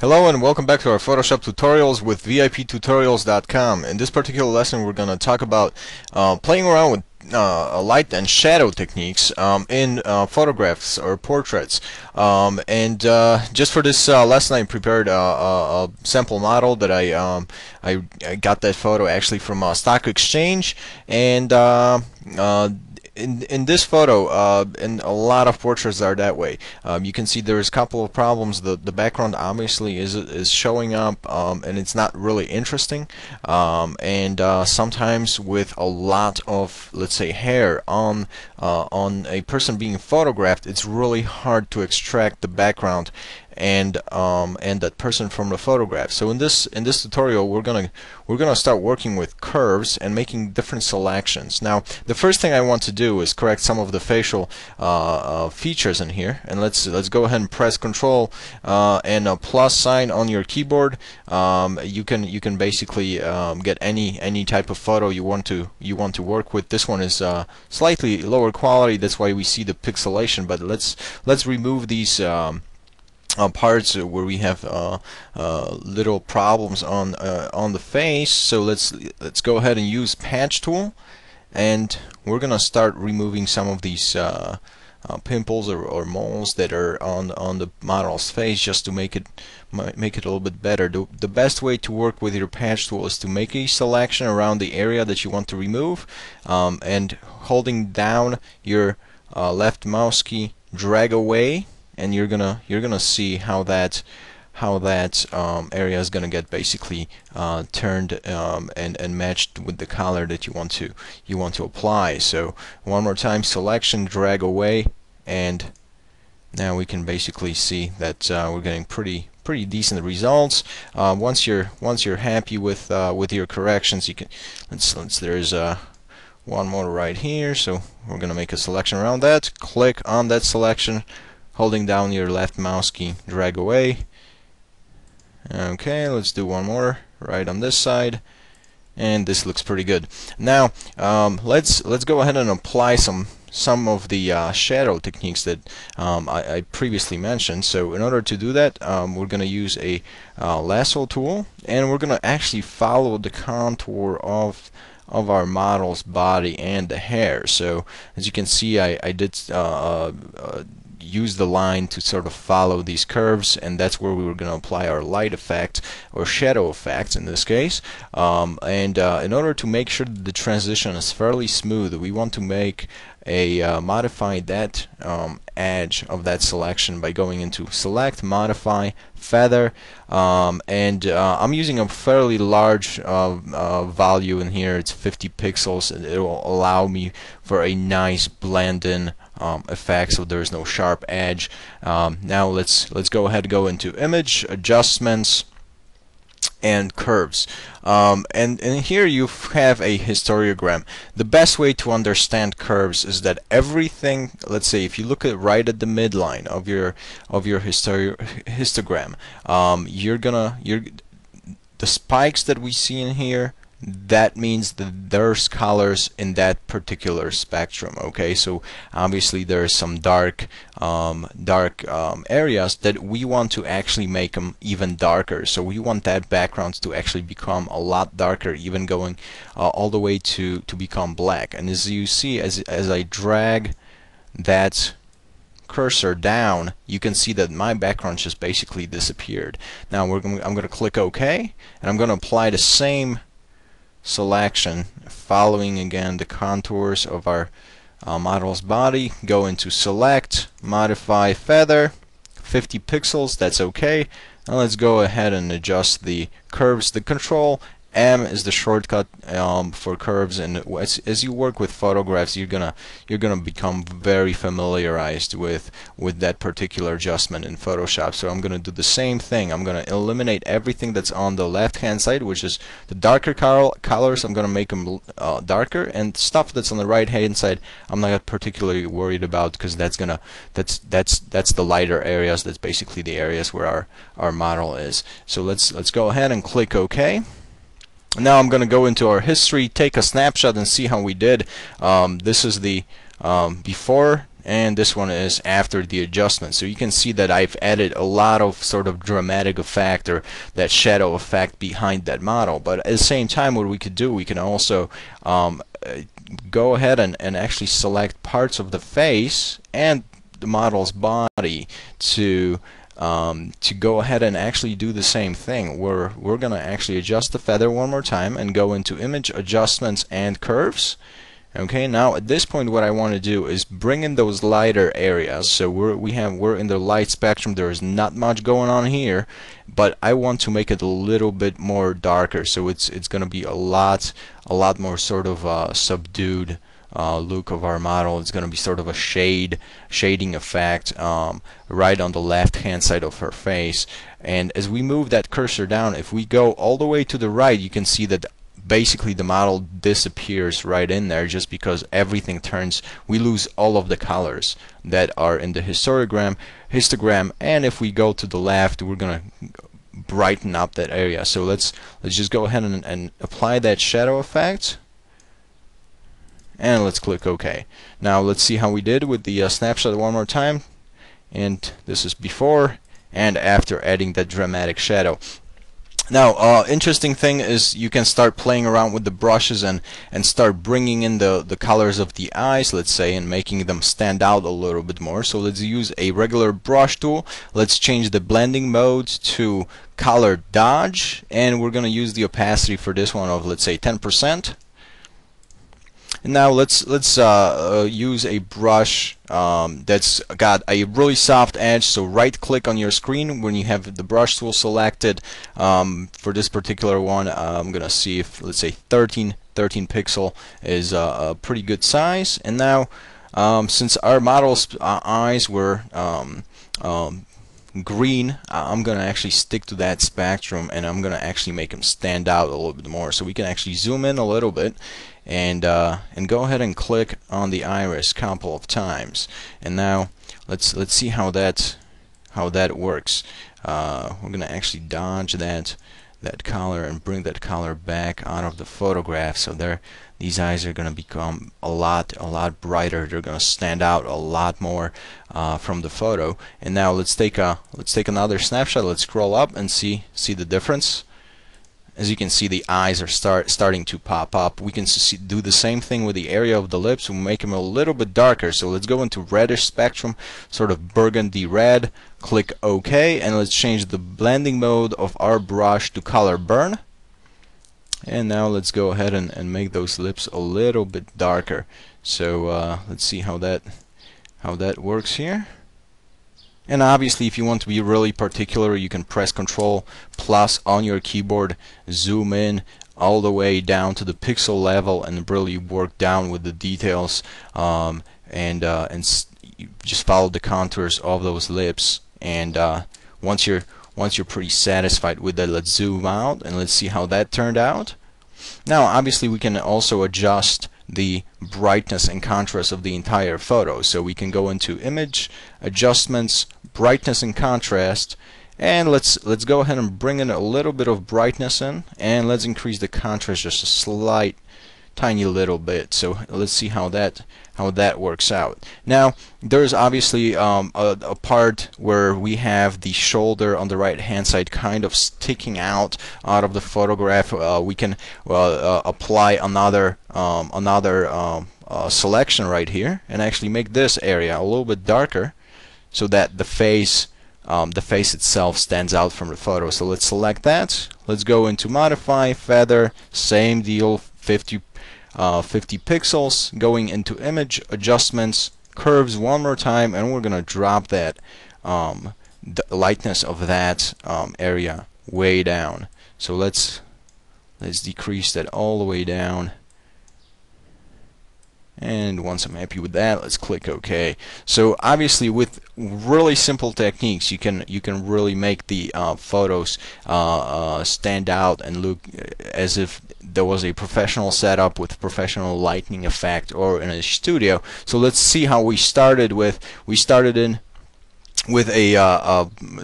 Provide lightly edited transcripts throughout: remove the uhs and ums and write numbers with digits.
Hello and welcome back to our Photoshop tutorials with VIPtutorials.com. In this particular lesson we're going to talk about playing around with light and shadow techniques in photographs or portraits. Just for this lesson I prepared a sample model that I got that photo actually from Stock Exchange, and in this photo, and a lot of portraits are that way. You can see there's a couple of problems. The background obviously is showing up, and it's not really interesting. Sometimes with a lot of, let's say, hair on a person being photographed, it's really hard to extract the background and that person from the photograph. So in this tutorial we're gonna start working with curves and making different selections. Now the first thing I want to do is correct some of the facial features in here, and let's go ahead and press Control and a plus sign on your keyboard. You can basically get any type of photo you want to work with. This one is slightly lower quality, that's why we see the pixelation, but let's remove these parts where we have little problems on the face. So let's go ahead and use patch tool, and we're gonna start removing some of these pimples or moles that are on the model's face, just to make it a little bit better. The best way to work with your patch tool is to make a selection around the area that you want to remove, and holding down your left mouse key, drag away, and you're gonna see how that area is gonna get basically turned and matched with the color that you want to apply. So one more time, selection, drag away, and now we can basically see that we're getting pretty decent results. Once you're happy with your corrections, you can there's one more right here, so we're gonna make a selection around that. Click on that selection, holding down your left mouse key, drag away. Okay, let's do one more right on this side, and this looks pretty good. Now let's go ahead and apply some of the shadow techniques that I previously mentioned. So in order to do that, we're going to use a lasso tool, and we're going to actually follow the contour of our model's body and the hair. So as you can see, I did use the line to sort of follow these curves, and that's where we were going to apply our light effect or shadow effect in this case. In order to make sure that the transition is fairly smooth, we want to make a modify that edge of that selection by going into Select, Modify, Feather, I'm using a fairly large value in here. It's 50 pixels, and it will allow me for a nice blend-in effect, so there's no sharp edge. Now let's go ahead and go into Image, Adjustments, and Curves. And here you have a histogram. The best way to understand curves is that everything, let's say if you look at right at the midline of your histogram, the spikes that we see in here, that means that there's colors in that particular spectrum. Okay, so obviously there's some dark areas that we want to actually make them even darker. So we want that background to actually become a lot darker, even going all the way to become black. And as you see, as I drag that cursor down, you can see that my background just basically disappeared. Now I'm going to click OK, and I'm going to apply the same selection, following again the contours of our model's body. Go into Select, Modify, Feather, 50 pixels, that's okay. Now let's go ahead and adjust the curves. The Control M is the shortcut for curves, and as you work with photographs, you're gonna become very familiarized with that particular adjustment in Photoshop. So I'm gonna do the same thing. I'm gonna eliminate everything that's on the left hand side, which is the darker colors. I'm gonna make them darker, and stuff that's on the right hand side I'm not particularly worried about, because that's the lighter areas. That's basically the areas where our model is. So let's go ahead and click OK. Now I'm going to go into our history, take a snapshot, and see how we did. This is the before, and this one is after the adjustment. So you can see that I've added a lot of sort of dramatic effect, or that shadow effect behind that model. But at the same time, what we could do, we can also go ahead and actually select parts of the face and the model's body to go ahead and actually do the same thing. We're going to actually adjust the feather one more time and go into Image, Adjustments, and Curves. Okay, now at this point what I want to do is bring in those lighter areas. So we're in the light spectrum. There is not much going on here, but I want to make it a little bit more darker. So it's going to be a lot more sort of subdued look of our model. It's going to be sort of a shading effect right on the left hand side of her face. And as we move that cursor down, if we go all the way to the right, you can see that basically the model disappears right in there, just because everything turns, we lose all of the colors that are in the histogram. And if we go to the left, we're gonna brighten up that area. So let's just go ahead and apply that shadow effect, and let's click OK. Now let's see how we did with the snapshot one more time. And this is before and after adding that dramatic shadow. Now, interesting thing is you can start playing around with the brushes and start bringing in the colors of the eyes, let's say, and making them stand out a little bit more. So let's use a regular brush tool. Let's change the blending mode to color dodge, and we're going to use the opacity for this one of, let's say, 10%. And now let's use a brush that's got a really soft edge. So right click on your screen when you have the brush tool selected. For this particular one, I'm gonna see if, let's say, 13 pixel is a pretty good size. And now since our model's eyes were green, I'm gonna actually stick to that spectrum, and I'm gonna actually make them stand out a little bit more. So we can actually zoom in a little bit and go ahead and click on the iris a couple of times. And now let's see how that works. We're gonna actually dodge that color and bring that color back out of the photograph. So these eyes are gonna become a lot brighter. They're gonna stand out a lot more from the photo. And now let's take another snapshot. Let's scroll up and see the difference. As you can see, the eyes are starting to pop up. We can do the same thing with the area of the lips. We'll make them a little bit darker. So let's go into reddish spectrum, sort of burgundy red. Click OK, and let's change the blending mode of our brush to color burn. And now let's go ahead and make those lips a little bit darker. So let's see how that works here. And obviously, if you want to be really particular, you can press Control+ on your keyboard, zoom in all the way down to the pixel level, and really work down with the details, and just follow the contours of those lips. And once you're pretty satisfied with that, let's zoom out and let's see how that turned out. Now, obviously, we can also adjust the brightness and contrast of the entire photo. So we can go into Image, Adjustments, Brightness and Contrast, and let's go ahead and bring in a little bit of brightness in, and let's increase the contrast just a slight tiny little bit. So let's see how that works out. Now there's obviously a part where we have the shoulder on the right hand side kind of sticking out of the photograph. We can apply another selection right here and actually make this area a little bit darker, so that the face itself stands out from the photo. So let's select that. Let's go into Modify, Feather, same deal, 50 pixels, going into Image, Adjustments, Curves one more time, and we're gonna drop that the lightness of that area way down. So let's decrease that all the way down. And once I'm happy with that, let's click OK. So obviously, with really simple techniques, you can really make the photos stand out and look as if there was a professional setup with professional lighting effect or in a studio. So let's see how we started with. We started in with a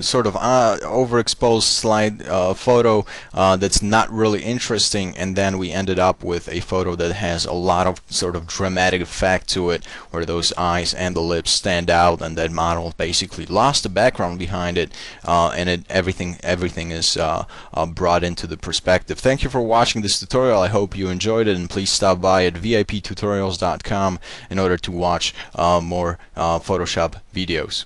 sort of overexposed slide photo that's not really interesting, and then we ended up with a photo that has a lot of sort of dramatic effect to it, where those eyes and the lips stand out, and that model basically lost the background behind it, and everything is brought into the perspective. Thank you for watching this tutorial. I hope you enjoyed it, and please stop by at viptutorials.com in order to watch more Photoshop videos.